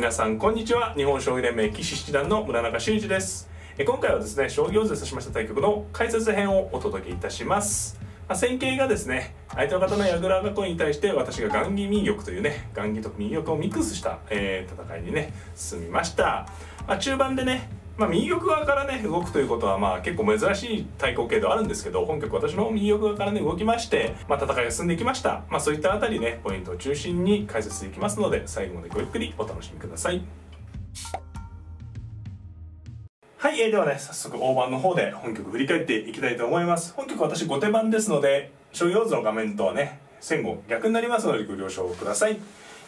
皆さんこんにちは。日本将棋連盟棋士七段の村中秀二です。今回はですね、将棋を指しました対局の解説編をお届けいたします。戦型がですね、相手の方の矢倉囲いに対して私が雁木右玉というね、雁木と右玉をミックスした、戦いにね進みました。中盤でね、右玉側からね動くということは結構珍しい対抗形ではあるんですけど、本局私の右玉側からね動きまして、戦いが進んでいきました。そういったあたりねポイントを中心に解説していきますので、最後までごゆっくりお楽しみください。はい、ではね早速大盤の方で本局振り返っていきたいと思います。本局私後手番ですので、将棋用図の画面とはね前後逆になりますのでご了承ください。だか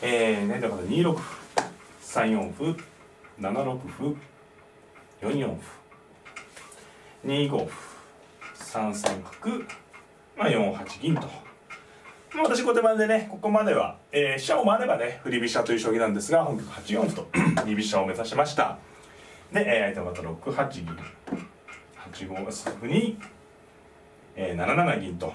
ら2六歩、3四歩、7六歩、4四歩、2五歩、3三角、4八銀と。私後手番でねここまでは、飛車を回ればね振り飛車という将棋なんですが、本局8四歩と2飛車を目指しました。で、相手の方6八銀、8五歩に、7七銀と。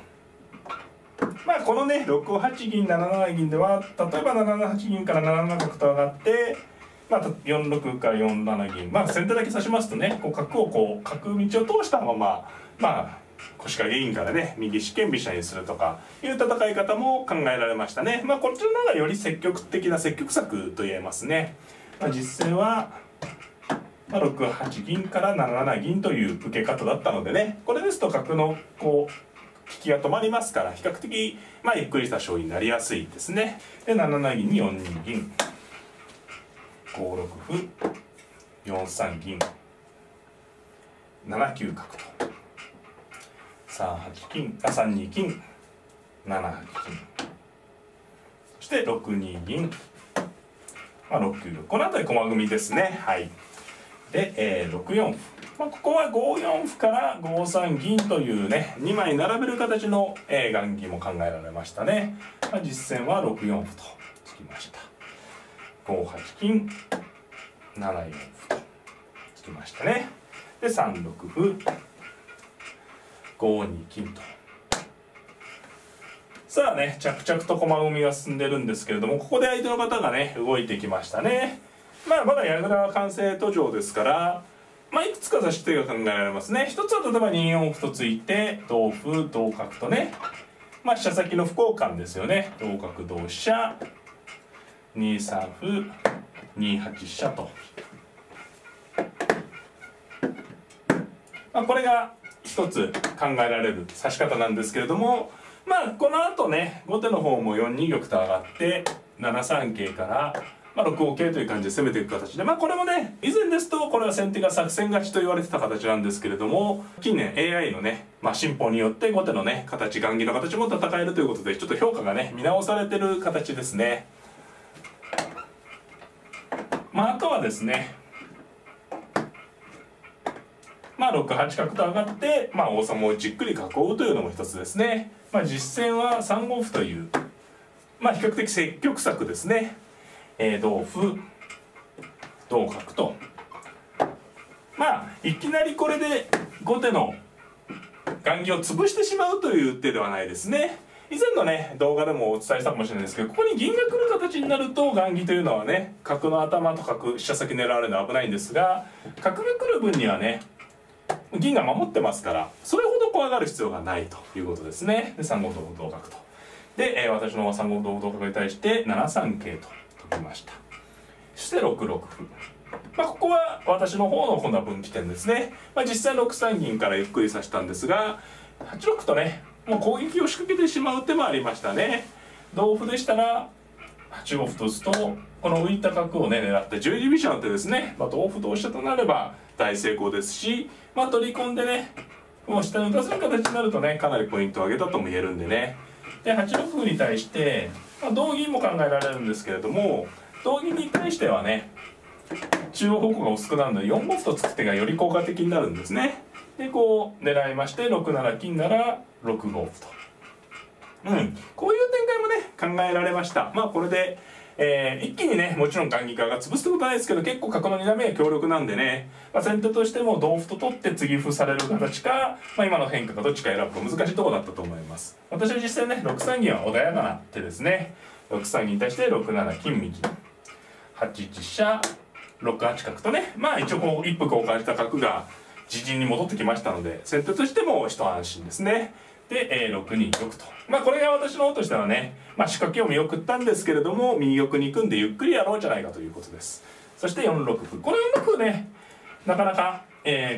このね6八銀7七銀では、例えば7八銀から7七角と上がって、4六から4七銀、先手だけ指しますとね、角を角道を通したまま腰掛銀からね右四間飛車にするとかいう戦い方も考えられましたね。こちらの方がより積極的な積極策と言えますね。実戦は6八銀から7七銀という受け方だったのでね、これですと角の利きが止まりますから、比較的ゆっくりした将棋になりやすいですね。で7七銀に4二銀、5六歩、4三銀、7九角と、3二金、7八金、そして6二銀、6九玉、この辺り駒組みですね。はい。で、6四歩、ここは5四歩から5三銀というね2枚並べる形の雁木も考えられましたね。実戦は6四歩とつきました。5八金、7四歩とつきましたね。で3六歩、5二金と。さあね、着々と駒組みが進んでるんですけれども、ここで相手の方がね動いてきましたね。まだ矢倉は完成途上ですから、いくつか指し手が考えられますね。一つは例えば2四歩とついて同歩同角とね、飛車先の歩交換ですよね。同角同飛車、2三歩、2八飛車と。これが一つ考えられる指し方なんですけれども、この後ね後手の方も4二玉と上がって7三桂から6五桂という感じで攻めていく形で、これもね以前ですとこれは先手が作戦勝ちと言われてた形なんですけれども、近年 AI のね、進歩によって後手のね形、雁木の形も戦えるということで、ちょっと評価がね見直されてる形ですね。あとはですね、6八角と上がって王様をじっくり囲うというのも一つですね。実戦は3五歩という比較的積極策ですね。同歩同角と、いきなりこれで後手の雁木を潰してしまうという手ではないですね。以前のね動画でもお伝えしたかもしれないですけど、ここに銀が来る形になると雁木というのはね角の頭と角、飛車先狙われるのは危ないんですが、角が来る分にはね銀が守ってますから、それほど怖がる必要がないということですね。で3五同歩同角と。で、私の3五同歩同角に対して7三桂と解きました。そして6六歩、ここは私の方の今度は分岐点ですね。実際6三銀からゆっくり指したんですが、8六とねもう攻撃を仕掛けてしまう手もありましたね。同歩でしたら8五歩と打つと、この浮いた角をね狙って十字飛車の手ですね。同歩同飛車となれば大成功ですし、取り込んでねもう下に打たせる形になるとねかなりポイントを上げたとも言えるんでね。で8六歩に対して、同銀も考えられるんですけれども、同銀に対してはね中央方向が薄くなるので4五歩と突く手がより効果的になるんですね。で狙いまして6七金なら6五歩と、こういう展開もね考えられました。これで、一気にねもちろん雁木側が潰すってことはないですけど、結構角の2段目が強力なんでね、先手としても同歩と取って継ぎ歩される形か、今の変化かどっちか選ぶか難しいところだったと思います。私は実際ね6三銀は穏やかな手ですね。6三銀に対して6七金右、8一飛車6八角とね、まあ一応こう一歩交換した角が自陣に戻ってきましたので、先手としても一安心ですね。で、6二玉と。まあこれが私の方としてはね、まあ仕掛けを見送ったんですけれども、右玉に組んでゆっくりやろうじゃないかということです。そして4六歩。これ4六歩ね、なかなか、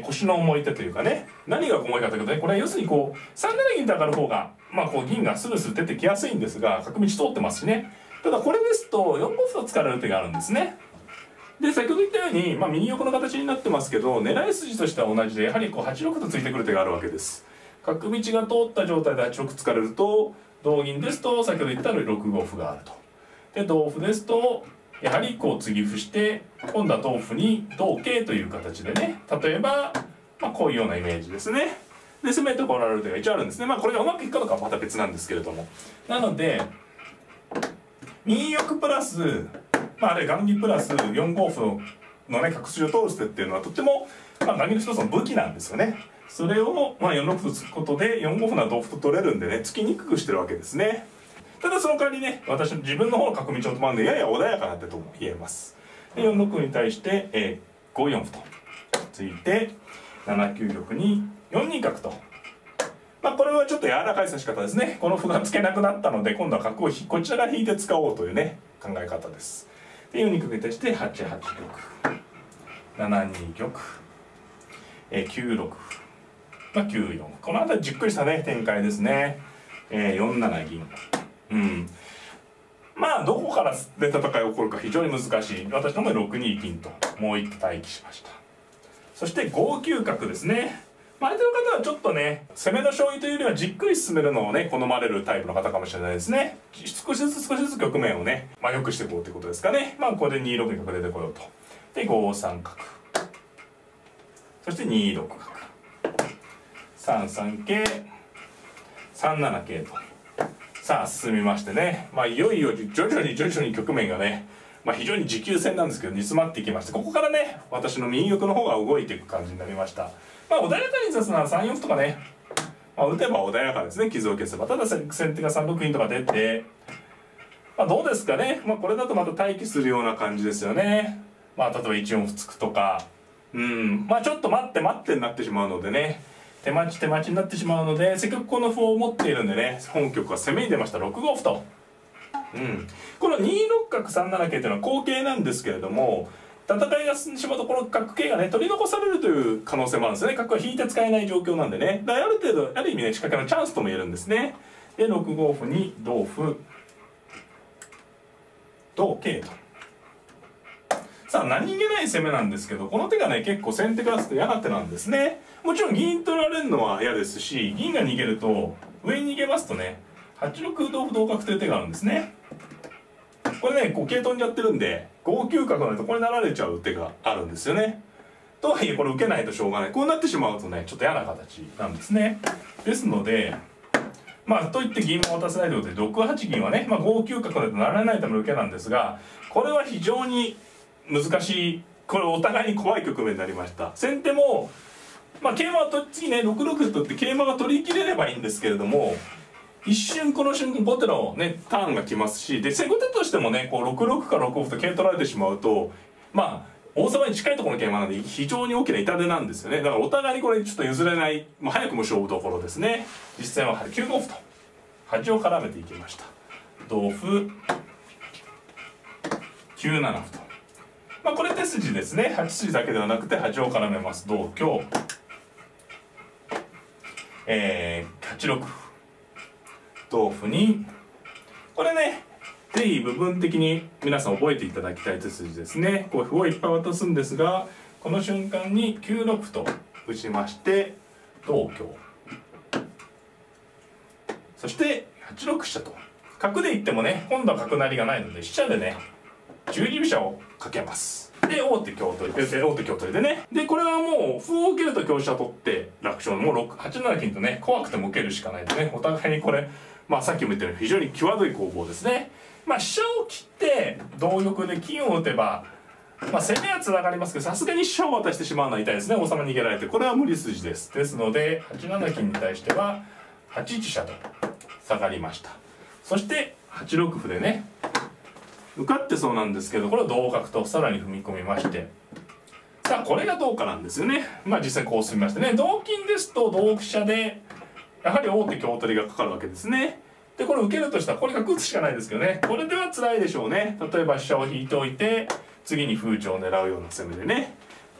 腰の重い手というかね、何が重いかというとね、これは要するにこう、3七銀と上がる方が、まあこう銀がスルスル出てきやすいんですが、角道通ってますしね。ただこれですと、4五歩と突かれる手があるんですね。で、先ほど言ったように、まあ右横の形になってますけど、狙い筋としては同じで、やはりこう8六と突いてくる手があるわけです。角道が通った状態で8六突かれると、同銀ですと、先ほど言った6五歩があると。で、同歩ですと、やはりこう継ぎ歩して、今度は同歩に同桂という形でね、例えば、まあこういうようなイメージですね。で、攻めてこられる手が一応あるんですね。まあこれがうまくいくかどうかはまた別なんですけれども。なので、右玉プラス、まああれ雁木プラス4五歩のね、角筋を通る手っていうのはとっても、まあ雁木の一つの武器なんですよね。それを、まあ4六歩と突くことで、4五歩なら同歩と取れるんでね、突きにくくしてるわけですね。ただその代わりね、私自分の方の角道を止まるんで、やや穏やかな手とも言えます。で、4六歩に対して、5四歩とついて、7九玉に4二角と。まあこれはちょっと柔らかい指し方ですね。この歩が突けなくなったので、今度は角をこちらから引いて使おうというね、考え方です。で、4二角に対して8八玉、7二玉、9六歩、まあ9四。この辺りじっくりしたね、展開ですね。4七銀。まあどこからで戦いが起こるか非常に難しい。私の方で6二金ともう一手待機しました。そして5九角ですね。まあ、相手の方はちょっとね、攻めの将棋というよりはじっくり進めるのをね、好まれるタイプの方かもしれないですね。少しずつ局面をね、まあ良くしていこうということですかね。まあここで2六に角出てこようと。で、5三角。そして2六角。3三桂。3七桂と。さあ進みましてね、まあいよいよ徐々に局面がね、まあ非常に持久戦なんですけど煮詰まっていきまして、ここからね、私の右玉の方が動いていく感じになりました。まあ穏やかに指すなら3四歩とかね、まあ打てば穏やかですね、傷を消せば。ただ先手が3六銀とか出て、まあどうですかね、まあこれだとまた待機するような感じですよね。まあ例えば1四歩突くとか、まあちょっと待ってになってしまうのでね、手待ちになってしまうので、せっかくこの歩を持っているんでね、本局は攻めに出ました6五歩と。この2六角3七桂というのは好形なんですけれども、戦いが進んでしまうとこの角桂がね取り残されるという可能性もあるんですね。角は引いて使えない状況なんでね、だからある程度ある意味ね仕掛けのチャンスとも言えるんですね。で6五歩に同歩同桂と。さあ何気ない攻めなんですけど、この手がね結構先手からすると嫌な手なんですね。もちろん銀取られるのは嫌ですし、銀が逃げると上に逃げますとね8六同歩同角という手があるんですね。これねこう桂飛んじゃってるんで5九角のとこれになられちゃう手があるんですよね。とはいえこれ受けないとしょうがない。こうなってしまうとねちょっと嫌な形なんですね。ですのでまあといって銀も渡せないということで6八銀はね、まあ、5九角だとなられないための受けなんですが、これは非常に難しい、これお互いに怖い局面になりました。先手もまあ桂馬は次ね6六歩とって桂馬が取り切れればいいんですけれども、一瞬この瞬間後手のねターンが来ますし、で後手としてもねこう6六か6五歩と桂取られてしまうと、まあ王様に近いところの桂馬なんで非常に大きな痛手なんですよね。だからお互いにこれちょっと譲れない、もう早くも勝負どころですね。実戦は9五歩と端を絡めていきました。同歩9七歩と、まあこれ手筋ですね。8筋だけではなくて端を絡めます。同香8六歩同歩に、これねぜひ部分的に皆さん覚えていただきたい手筋ですね。こう歩をいっぱい渡すんですが、この瞬間に9六歩と打ちまして同香、そして8六飛車と角でいってもね今度は角成りがないので飛車でね十字飛車をかけます。で王手香取りでね、でこれはもう歩を受けると香車取って楽勝、もう8七金とね怖くても受けるしかないとね、お互いにこれまあさっきも言ったように非常に際どい攻防ですね。まあ飛車を切って同玉で金を打てばまあ攻めはつながりますけど、さすがに飛車を渡してしまうのは痛いですね。王様逃げられてこれは無理筋です。ですので8七金に対しては8一飛車と下がりました。そして8六歩でね受かってそうなんですけど、これを同角とさらに踏み込みまして、さあこれがどうかなんですよね。まあ実際こう進みましてね、同金ですと同飛車でやはり王手香取りがかかるわけですね。でこれ受けるとしたらこれ角打つしかないですけどね、これでは辛いでしょうね。例えば飛車を引いておいて次に風潮を狙うような攻めでね、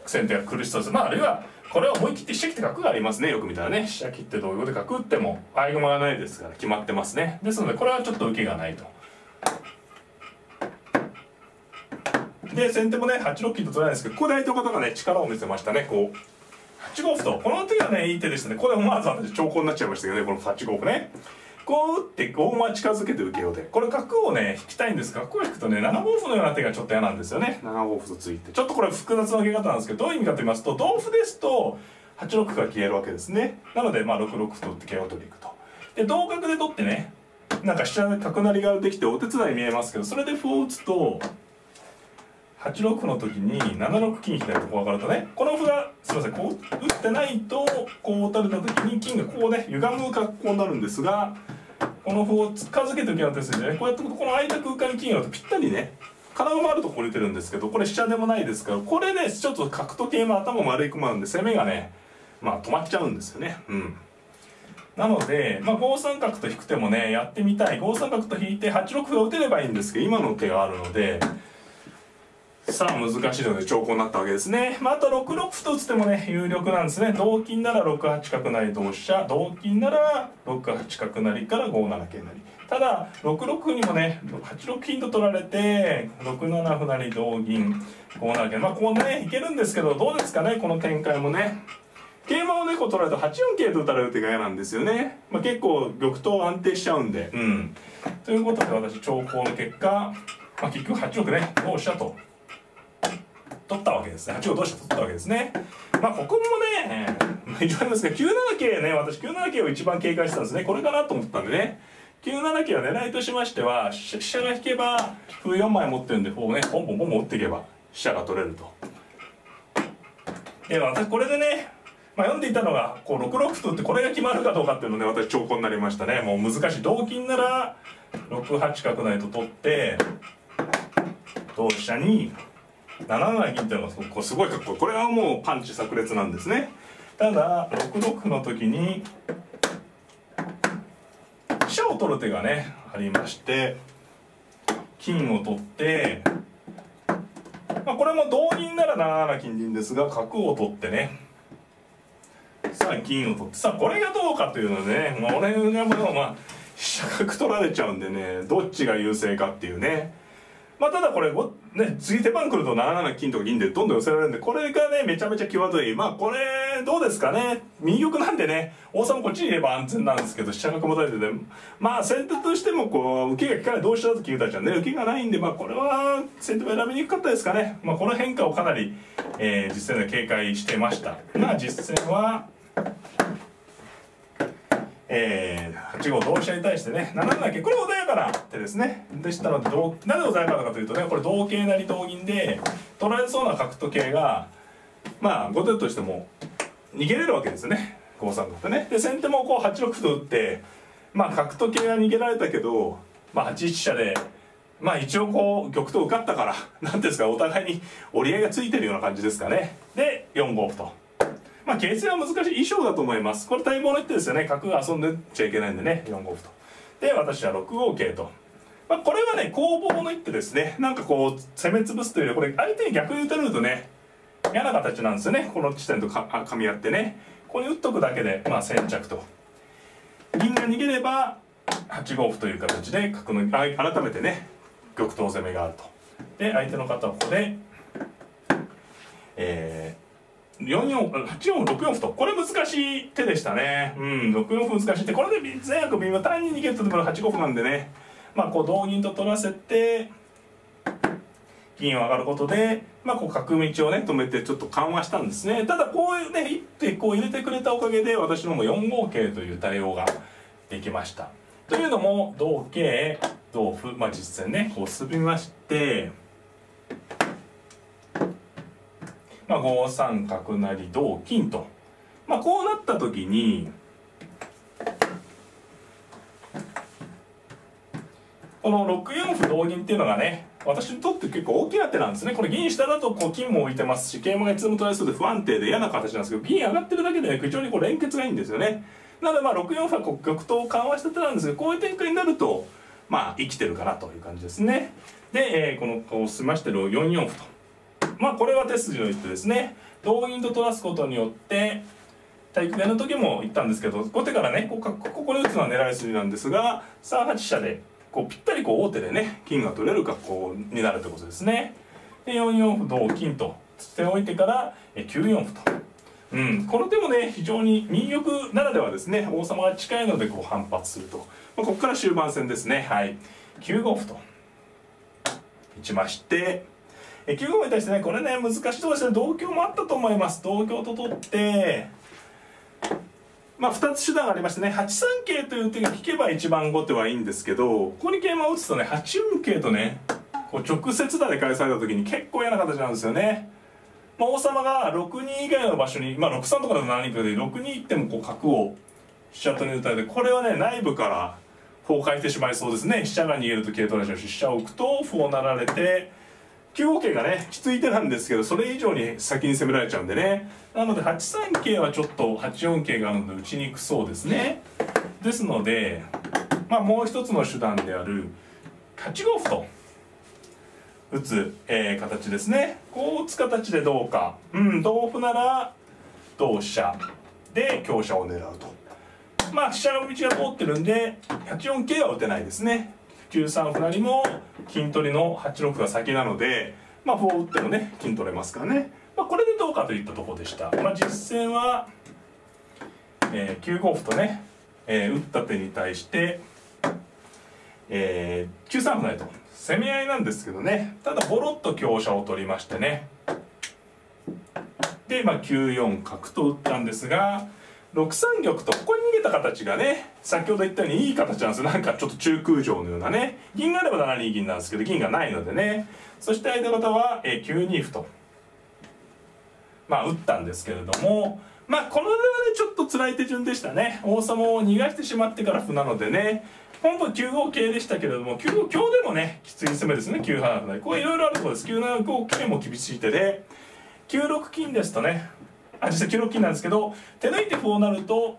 先手が苦しそうです。まああるいはこれは思い切って飛車切って角がありますね。よく見たらね、飛車切って同様で角打っても合駒がないですから決まってますね。ですのでこれはちょっと受けがないと。で先手もね8六金と取れないんですけど、ここで相手の方がね力を見せましたね。こう8五歩と、この手がねいい手でしたね。これ思わず私長考になっちゃいましたけどね、この8五歩ね。こう打って大馬近づけて受けようで、これ角をね引きたいんですが、角を引くとね7五歩のような手がちょっと嫌なんですよね。7五歩とついてちょっとこれ複雑な受け方なんですけど、どういう意味かと言いますと、同歩ですと8六歩が消えるわけですね。なのでまあ6六歩と打って桂を取りに行くと。で同角で取ってね、なんか飛車で角成りができてお手伝いに見えますけど、それで歩を打つと8六歩の時に7六金左とこう上がるとね、この歩がすいませんこう打ってないと、こう打たれた時に金がこうね歪む格好になるんですが、この歩を近づけて受けようとするんでね、こうやってこの空いた空間に金があるとぴったりね、金馬あるところ出てるんですけど、これ飛車でもないですから、これねちょっと角と桂馬頭丸い駒なんで攻めがねまあ止まっちゃうんですよね。なので、まあ、5三角と引く手もねやってみたい。5三角と引いて8六歩を打てればいいんですけど、今の手があるのでさあ難しいので長考になったわけですね。まあ、あと6六歩と打つ手もね有力なんですね。同金なら6八角成同飛車、同金なら6八角成から5七桂成。ただ6六歩にもね8六金と取られて6七歩成同銀5七桂、まあこうねいけるんですけど、どうですかねこの展開もね。桂馬をねこう取られると8四桂と打たれる手が嫌なんですよね。まあ、結構玉頭安定しちゃうんで、ということで私長考の結果、まあ、結局8六ね同飛車と取ったわけですね。8五同飛車取ったわけですね。まあここもね非常にですけど、9七桂ね、私9七桂を一番警戒してたんですね。これかなと思ったんでね、9七桂は狙いとしましては、飛車が引けば歩4枚持ってるんで、歩をねポンポンポンポン打っていけば飛車が取れると。で私これでね、まあ、読んでいたのがこう6六歩と打ってこれが決まるかどうかっていうのね、私長考になりましたね。もう難しい。同金なら6八角成と取って同飛車に7七銀っていうのがすごいかっこいい。これはもうパンチ炸裂なんですね。ただ6六歩の時に飛車を取る手がねありまして、金を取って、まあ、これも同銀なら7七金でいいんですが、角を取ってね、さあ銀を取って、さあこれがどうかというのでね、まあ、俺がもうまあ飛車角取られちゃうんでね、どっちが優勢かっていうね。まあただこれね次手番来ると7七金とか銀でどんどん寄せられるんで、これがねめちゃめちゃ際どい。まあこれどうですかね、右玉なんでね王様こっちにいれば安全なんですけど、飛車角持たれてて、まあ先手としてもこう受けが効かない同飛車だと金打たちゃんね、受けがないんで、まあこれは先手も選びにくかったですかね。まあこの変化をかなり、実戦で警戒してました。まあ実戦は8五同飛車に対してね7七桂、これ穏やかな手ですね。でしたのでなぜ穏やかなのかというとね、これ同桂成同銀で取られそうな角と桂がまあ後手としても逃げれるわけですよね、5三角とね。で先手もこう8六歩と打って、まあ角と桂は逃げられたけど、まあ8一飛車でまあ一応こう玉と受かったから何ていうんですか、お互いに折り合いがついてるような感じですかね。で4五歩と。まあ形勢は難しい衣装だと思います。これ待望の一手ですよね。角が遊んでっちゃいけないんでね、4五歩と。で私は6五桂と。まあこれはね攻防の一手ですね。なんかこう攻め潰すというより、これ相手に逆に打たれるとね嫌な形なんですよね。この地点と噛み合ってね、ここに打っとくだけでまあ先着と。銀が逃げれば8五歩という形で角の改めてね玉頭攻めがあると。で相手の方はここで8四6四歩と、これ難しい手でしたね。6四歩難しい手。これで善悪微妙、単に逃げるとでも8五歩なんでね、まあこう同銀と取らせて銀を上がることで、まあこう角道をね止めてちょっと緩和したんですね。ただこういうね一手こう入れてくれたおかげで私のも4五桂という対応ができました。というのも同桂同歩、まあ実戦ねこう進みまして、まあ、5三角成同金と、まあ、こうなった時にこの6四歩同銀っていうのがね私にとって結構大きな手なんですね。これ銀下だとこう金も置いてますし、桂馬がいつでも取られそうで不安定で嫌な形なんですけど、銀上がってるだけで、ね、非常にこう連結がいいんですよね。なので6四歩はこう玉頭を緩和した手なんですけど、こういう展開になると生きてるかなという感じですね。で、このこう進みまして4四歩と、これは手筋の一手ですね。同銀と取らすことによって体育会の時も言ったんですけど、後手からねここに打つのは狙い筋なんですが、3八飛車でこうぴったりこう王手でね金が取れる格好になるということですね。で4四歩同金としておいてから9四歩と、この手もね非常に右玉ならではですね。王様が近いのでこう反発すると、ここから終盤戦ですね。はい、9五歩と打ちまして、9五歩に対してねこれね難しいところですね。同香もあったと思います。同香と取って2つ手段がありましてね、8三桂という手が利けば一番後手はいいんですけど、ここに桂馬を打つとね8四桂とねこう直接打で返された時に結構嫌な形なんですよね。王様が6二以外の場所に、6三とかだと7二かで6二行ってもこう角を飛車取りに打たれて、これはね内部から崩壊してしまいそうですね。飛車が逃げると桂取られちゃうし、飛車を置くと歩を成られて9五桂がねきつい手なんですけど、それ以上に先に攻められちゃうんでね。なので8三桂はちょっと8四桂があるので打ちにくそうですね。ですのでもう一つの手段である8五歩と打つ、形ですね。こう打つ形でどうか、同歩なら同飛車で香車を狙うと。飛車の道が通ってるんで8四桂は打てないですね。9三歩成も金取りの8六が先なので、歩を打ってもね金取れますからね。これでどうかといったところでした。実戦は、9五歩とね、打った手に対して、9三歩成と攻め合いなんですけどね、ただボロッと香車を取りましてね、で9四角と打ったんですが、6三玉とここに逃げた形がね先ほど言ったようにいい形なんですよ。なんかちょっと中空城のようなね、銀があれば7二銀なんですけど銀がないのでね。そして相手方は9二歩と打ったんですけれども、この手はねちょっと辛い手順でしたね。王様を逃がしてしまってから歩なのでね、本当は9五桂でしたけれども、9五香でもねきつい攻めですね。9七歩成、これいろいろあるところです。9七五桂も厳しい手で、9六金ですとね、実際9六金なんですけど、手抜いて歩をなると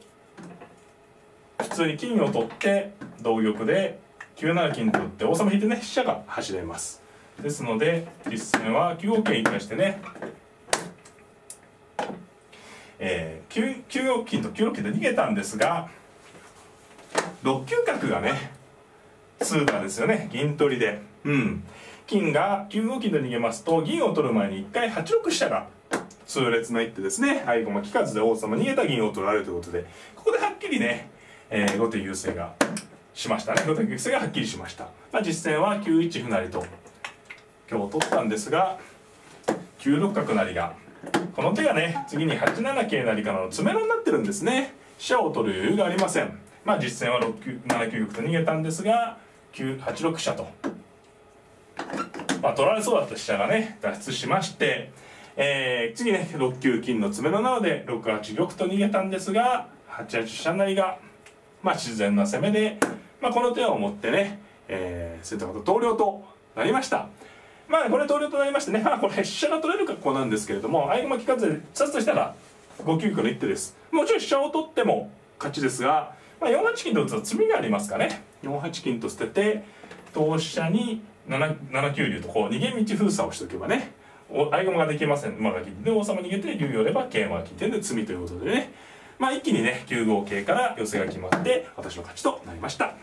普通に金を取って同玉で9七金と打って王様引いてね飛車が走れます。ですので実戦は9五桂に対してね、9四金と9六金で逃げたんですが、6九角がね通過ですよね。銀取りで、金が9五金で逃げますと、銀を取る前に1回8六飛車が痛烈な一手ですね。合駒利かずで王様逃げた銀を取られるということで、ここではっきりね、後手優勢がしましたね。後手優勢がはっきりしました。実戦は9一歩成と今日取ったんですが、9六角成がこの手がね次に8七桂成からの詰めろになってるんですね。飛車を取る余裕がありません。実戦は7九玉と逃げたんですが、8六飛車と、取られそうだった飛車がね脱出しまして、次ね6九金の詰めろなので6八玉と逃げたんですが、8八飛車成が自然な攻めで、この手をもってね、先手方投了となりました。これ投了となりましてね、これ飛車が取れる格好なんですけれども、合駒利かずで指すとしたら5九玉の一手です。もちろん飛車を取っても勝ちですが、4八金と打つと詰みがありますかね。4八金と捨てて同飛車に7九竜とこう逃げ道封鎖をしておけばね、合駒ができません。馬が金で王様逃げて竜寄れば桂馬が金点で詰みということでね、一気にね9五桂から寄せが決まって私の勝ちとなりました。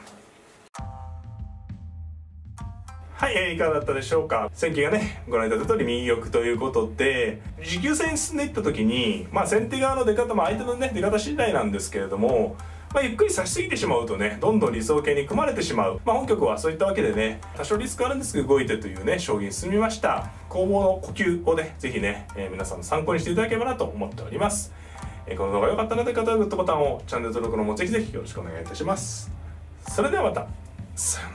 はい、いかがだったでしょうか。戦型がねご覧いただいた通り右玉ということで、持久戦に進んでいった時に先手側の出方も相手のね出方次第なんですけれども、ゆっくり指しすぎてしまうとねどんどん理想形に組まれてしまう。本局はそういったわけでね多少リスクあるんですけど動いてというね将棋に進みました。攻防の呼吸をねぜひね、皆さんの参考にしていただければなと思っております。この動画が良かったので方はグッドボタンを、チャンネル登録の方もぜひぜひよろしくお願いいたします。それではまた、さようなら。